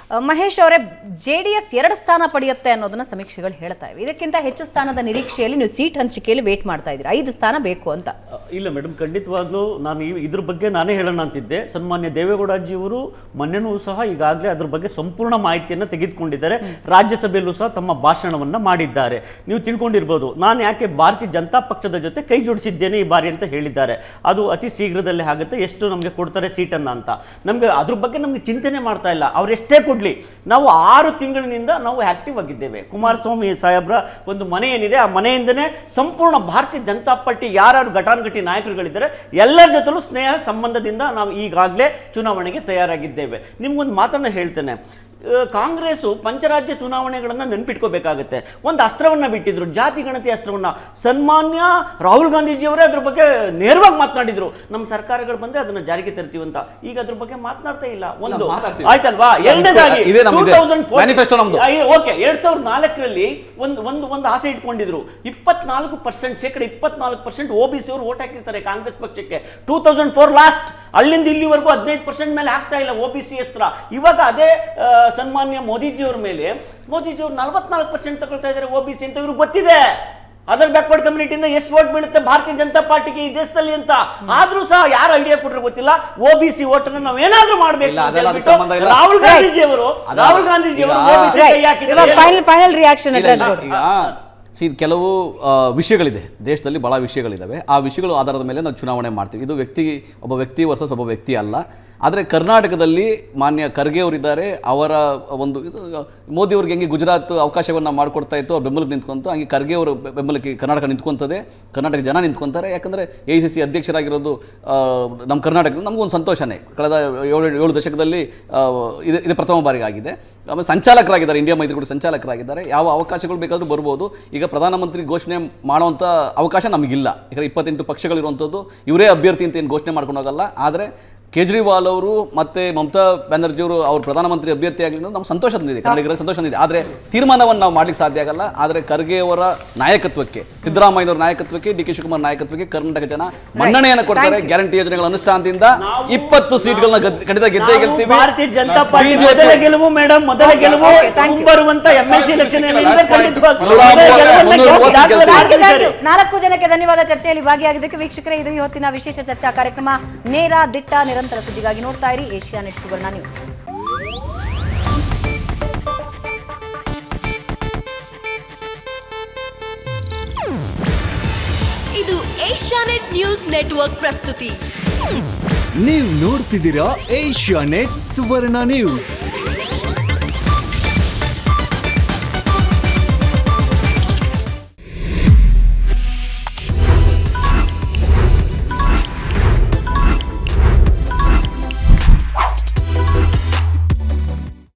ಮಹೇಶ್ ಅವರೇ, JDS 2 ಸ್ಥಾನ ಪಡೆಯುತ್ತೆ ಅನ್ನೋದನ್ನ ಸಮೀಕ್ಷೆಗಳು ಹೇಳ್ತಾ ಇವೆ. ಇದಕ್ಕಿಂತ ಹೆಚ್ಚು ಸ್ಥಾನದ ನಿರೀಕ್ಷೆಯಲ್ಲಿ ನೀವು ಸೀಟ್ ಹಂಚಿಕೆಯಲ್ಲಿ ವೇಟ್ ಮಾಡ್ತಾ ಇದ್ದೀರಾ, 5 ಸ್ಥಾನ ಬೇಕು ಅಂತ. ಇಲ್ಲ ಮೇಡಮ್, ಖಂಡಿತವಾಗ್ಲೂ ನಾನು ಇದ್ರ ಬಗ್ಗೆ ನಾನೇ ಹೇಳೋಣ ಅಂತಿದ್ದೆ. ಸನ್ಮಾನ್ಯ ದೇವೇಗೌಡಜಿಯವರು ಮೊನ್ನೆನೂ ಸಹ ಈಗಾಗಲೇ ಅದ್ರ ಬಗ್ಗೆ ಸಂಪೂರ್ಣ ಮಾಹಿತಿಯನ್ನು ತೆಗೆದುಕೊಂಡಿದ್ದಾರೆ. ರಾಜ್ಯಸಭೆಯಲ್ಲೂ ಸಹ ತಮ್ಮ ಭಾಷಣವನ್ನು ಮಾಡಿದ್ದಾರೆ. ನೀವು ತಿಳ್ಕೊಂಡಿರ್ಬೋದು ನಾನು ಯಾಕೆ ಭಾರತೀಯ ಜನತಾ ಪಕ್ಷದ ಜೊತೆ ಕೈ ಜೋಡಿಸಿದ್ದೇನೆ ಈ ಬಾರಿ ಅಂತ ಹೇಳಿದ್ದಾರೆ. ಅದು ಅತಿ ಶೀಘ್ರದಲ್ಲೇ ಆಗುತ್ತೆ. ಎಷ್ಟು ನಮಗೆ ಕೊಡ್ತಾರೆ ಸೀಟನ್ನು ಅಂತ ನಮಗೆ ಅದ್ರ ಬಗ್ಗೆ ನಮಗೆ ಚಿಂತನೆ ಮಾಡ್ತಾ ಇಲ್ಲ. ಅವರೆಷ್ಟೇ ಕೊಡ್ಲಿ, ನಾವು 6 ತಿಂಗಳಿನಿಂದ ನಾವು ಆಕ್ಟಿವ್ ಆಗಿದ್ದೇವೆ. ಕುಮಾರಸ್ವಾಮಿ ಸಾಹೇಬ್ರ ಒಂದು ಮನೆ ಏನಿದೆ, ಆ ಮನೆಯಿಂದನೇ ಸಂಪೂರ್ಣ ಭಾರತೀಯ ಜನತಾ ಪಾರ್ಟಿ ಯಾರು ಘಟಾನುಘಟಿ ನಾಯಕರುಗಳಿದ್ದಾರೆ ಎಲ್ಲರ ಜೊತೆಲೂ ಸ್ನೇಹ ಸಂಬಂಧದಿಂದ ನಾವು ಈಗಾಗಲೇ ಚುನಾವಣೆಗೆ ತಯಾರಾಗಿದ್ದೇವೆ. ನಿಮ್ಗೊಂದು ಮಾತನ್ನು ಹೇಳ್ತೇನೆ, ಕಾಂಗ್ರೆಸ್ಸು ಪಂಚರಾಜ್ಯ ಚುನಾವಣೆಗಳನ್ನು ನೆನ್ಪಿಟ್ಕೋಬೇಕಾಗುತ್ತೆ. ಒಂದು ಅಸ್ತ್ರವನ್ನು ಬಿಟ್ಟಿದ್ರು, ಜಾತಿ ಗಣತಿ ಅಸ್ತ್ರವನ್ನು. ಸನ್ಮಾನ್ಯ ರಾಹುಲ್ ಗಾಂಧೀಜಿಯವರೇ ಅದ್ರ ಬಗ್ಗೆ ನೇರವಾಗಿ ಮಾತನಾಡಿದ್ರು, ನಮ್ಮ ಸರ್ಕಾರಗಳು ಬಂದ್ರೆ ಅದನ್ನ ಜಾರಿಗೆ ತರ್ತೀವಿ ಅಂತ. ಈಗ ಅದ್ರ ಬಗ್ಗೆ ಮಾತನಾಡ್ತಾ ಇಲ್ಲ. ಒಂದು ಆಯ್ತಲ್ವಾ, ಎರಡನೇದಾಗಿ 2004ರಲ್ಲಿ ಒಂದು ಆಸೆ ಇಟ್ಕೊಂಡಿದ್ರು. 24% OBC ಅವರು ವೋಟ್ ಹಾಕಿರ್ತಾರೆ ಕಾಂಗ್ರೆಸ್ ಪಕ್ಷಕ್ಕೆ. 2004 ಲಾಸ್ಟ್, ಅಲ್ಲಿಂದ ಇಲ್ಲಿವರೆಗೂ 15% ಮೇಲೆ ಆಗ್ತಾ ಇಲ್ಲ OBC ಅಸ್ತ್ರ. ಇವಾಗ ಅದೇ ಸನ್ಮಾನ್ಯ ಮೋದಿಜಿಯವ್ರ ಮೇಲೆ ಮೋದಿಜಿಯವರು 44% ತಗೊಳ್ತಾ ಇದ್ದಾರೆ OBC ಅಂತ ಇವ್ರಿಗೆ ಗೊತ್ತಿದೆ. ಅದರ್ ಬ್ಯಾಕ್ವರ್ಡ್ ಕಮ್ಯುನಿಟಿಯಿಂದ ಎಷ್ಟು ವೋಟ್ ಬೀಳುತ್ತೆ ಭಾರತೀಯ ಜನತಾ ಪಾರ್ಟಿಗೆ ಈ ದೇಶದಲ್ಲಿ ಅಂತ. ಆದ್ರೂ ಸಹ ಯಾರು ಐಡಿಯಾ ಕೊಟ್ಟರು ಗೊತ್ತಿಲ್ಲ. OBC ವೋಟ್ ಅನ್ನು ನಾವು ಏನಾದ್ರೂ ಮಾಡಬೇಕು. ರಾಹುಲ್ ಗಾಂಧೀಜಿಯವರು ಫೈನಲ್ ರಿಯಾಕ್ಷನ್. ಕೆಲವು ವಿಷಯಗಳಿದೆ, ದೇಶದಲ್ಲಿ ಬಹಳ ವಿಷಯಗಳಿದ್ದಾವೆ. ಆ ವಿಷಯಗಳ ಆಧಾರದ ಮೇಲೆ ನಾವು ಚುನಾವಣೆ ಮಾಡ್ತೀವಿ. ಇದು ಒಬ್ಬ ವ್ಯಕ್ತಿ ವರ್ಸಸ್ ಒಬ್ಬ ವ್ಯಕ್ತಿ ಅಲ್ಲ. ಆದರೆ ಕರ್ನಾಟಕದಲ್ಲಿ ಮಾನ್ಯ ಖರ್ಗೆ ಅವರಿದ್ದಾರೆ. ಅವರ ಒಂದು ಮೋದಿ ಅವ್ರಿಗೆ ಹೆಂಗೆ ಗುಜರಾತ್ ಅವಕಾಶವನ್ನು ಮಾಡಿಕೊಡ್ತಾ ಇತ್ತು, ಅವ್ರ ಬೆಂಬಲಕ್ಕೆ ನಿಂತ್ಕೊಂತು, ಹಂಗೆ ಖರ್ಗೆ ಅವರ ಬೆಂಬಲಕ್ಕೆ ಕರ್ನಾಟಕ ನಿಂತ್ಕೊಂತದೆ, ಕರ್ನಾಟಕ ಜನ ನಿಂತ್ಕೊಂತಾರೆ. ಯಾಕಂದರೆ AICC ಅಧ್ಯಕ್ಷರಾಗಿರೋದು ನಮ್ಮ ಕರ್ನಾಟಕದ ನಮಗೊಂದು ಸಂತೋಷನೇ. ಕಳೆದ 7 ದಶಕದಲ್ಲಿ ಇದು ಪ್ರಥಮ ಬಾರಿಗೆ ಆಗಿದೆ. ಆಮೇಲೆ ಸಂಚಾಲಕರಾಗಿದ್ದಾರೆ, ಇಂಡಿಯಾ ಮೈತ್ರಿಕೂಟ ಸಂಚಾಲಕರಾಗಿದ್ದಾರೆ. ಯಾವ ಅವಕಾಶಗಳು ಬೇಕಾದರೂ ಬರ್ಬೋದು. ಈಗ ಪ್ರಧಾನಮಂತ್ರಿ ಘೋಷಣೆ ಮಾಡುವಂಥ ಅವಕಾಶ ನಮಗಿಲ್ಲ. ಈಗ 28 ಪಕ್ಷಗಳಿರುವಂಥದ್ದು, ಇವರೇ ಅಭ್ಯರ್ಥಿ ಅಂತ ಏನು ಘೋಷಣೆ ಮಾಡ್ಕೊಂಡು ಹೋಗಲ್ಲ. ಆದರೆ ಕೇಜ್ರಿವಾಲ್ ಅವರು ಮತ್ತು ಮಮತಾ ಬ್ಯಾನರ್ಜಿ ಅವರು ಅವ್ರು ಪ್ರಧಾನಮಂತ್ರಿ ಅಭ್ಯರ್ಥಿ ಆಗಲಿ ನಮ್ಮ ಸಂತೋಷದಿದೆ, ಕನ್ನಡಿಗರಲ್ಲಿ ಸಂತೋಷದಿದೆ. ಆದರೆ ತೀರ್ಮಾನವನ್ನು ನಾವು ಮಾಡ್ಲಿಕ್ಕೆ ಸಾಧ್ಯ ಆಗಲ್ಲ. ಆದರೆ ಖರ್ಗೆ ಅವರ ನಾಯಕತ್ವಕ್ಕೆ, ಸಿದ್ದರಾಮಯ್ಯನವರ ನಾಯಕತ್ವಕ್ಕೆ, DK ಶಿವಕುಮಾರ್ ನಾಯಕತ್ವಕ್ಕೆ ಕರ್ನಾಟಕ ಜನ ಮನ್ನಣೆಯನ್ನು ಕೊಡ್ತಾರೆ. ಗ್ಯಾರಂಟಿ ಯೋಜನೆಗಳ ಅನುಷ್ಠಾನದಿಂದ 20 ಸೀಟ್ಗಳನ್ನ ಖಂಡಿತ ಗೆದ್ದೇ ಗೆಲ್ತೀವಿ. ಭಾರತೀಯ ಜನತಾ ಪಾರ್ಟಿ ಮೊದಲ ಗೆಲುವು ಮೇಡಮ್, ಮೊದಲ ಗೆಲುವು ಬರುವಂತ MLC ಎಲೆಕ್ಷನ್. 4 ಜನಕ್ಕೆ ಧನ್ಯವಾದ ಚರ್ಚೆಯಲ್ಲಿ ಭಾಗಿಯಾಗಿದ್ದಕ್ಕೆ. ವೀಕ್ಷಕರೇ, ಇದು ಇವತ್ತಿನ ವಿಶೇಷ ಚರ್ಚಾ ಕಾರ್ಯಕ್ರಮ. ನೇರ ದಿಟ್ಟ ನಿರಂತರ ಸುದ್ದಿಗಾಗಿ ನೋಡ್ತಾ ಇರಿ ಏಷ್ಯಾನೆಟ್ ಸುವರ್ಣ ನ್ಯೂಸ್. ಇದು ಏಷ್ಯಾನೆಟ್ ನ್ಯೂಸ್ ನೆಟ್ವರ್ಕ್ ಪ್ರಸ್ತುತಿ. ನೀವು ನೋಡ್ತಿದ್ದೀರಾ ಏಷ್ಯಾನೆಟ್ ಸುವರ್ಣ ನ್ಯೂಸ್.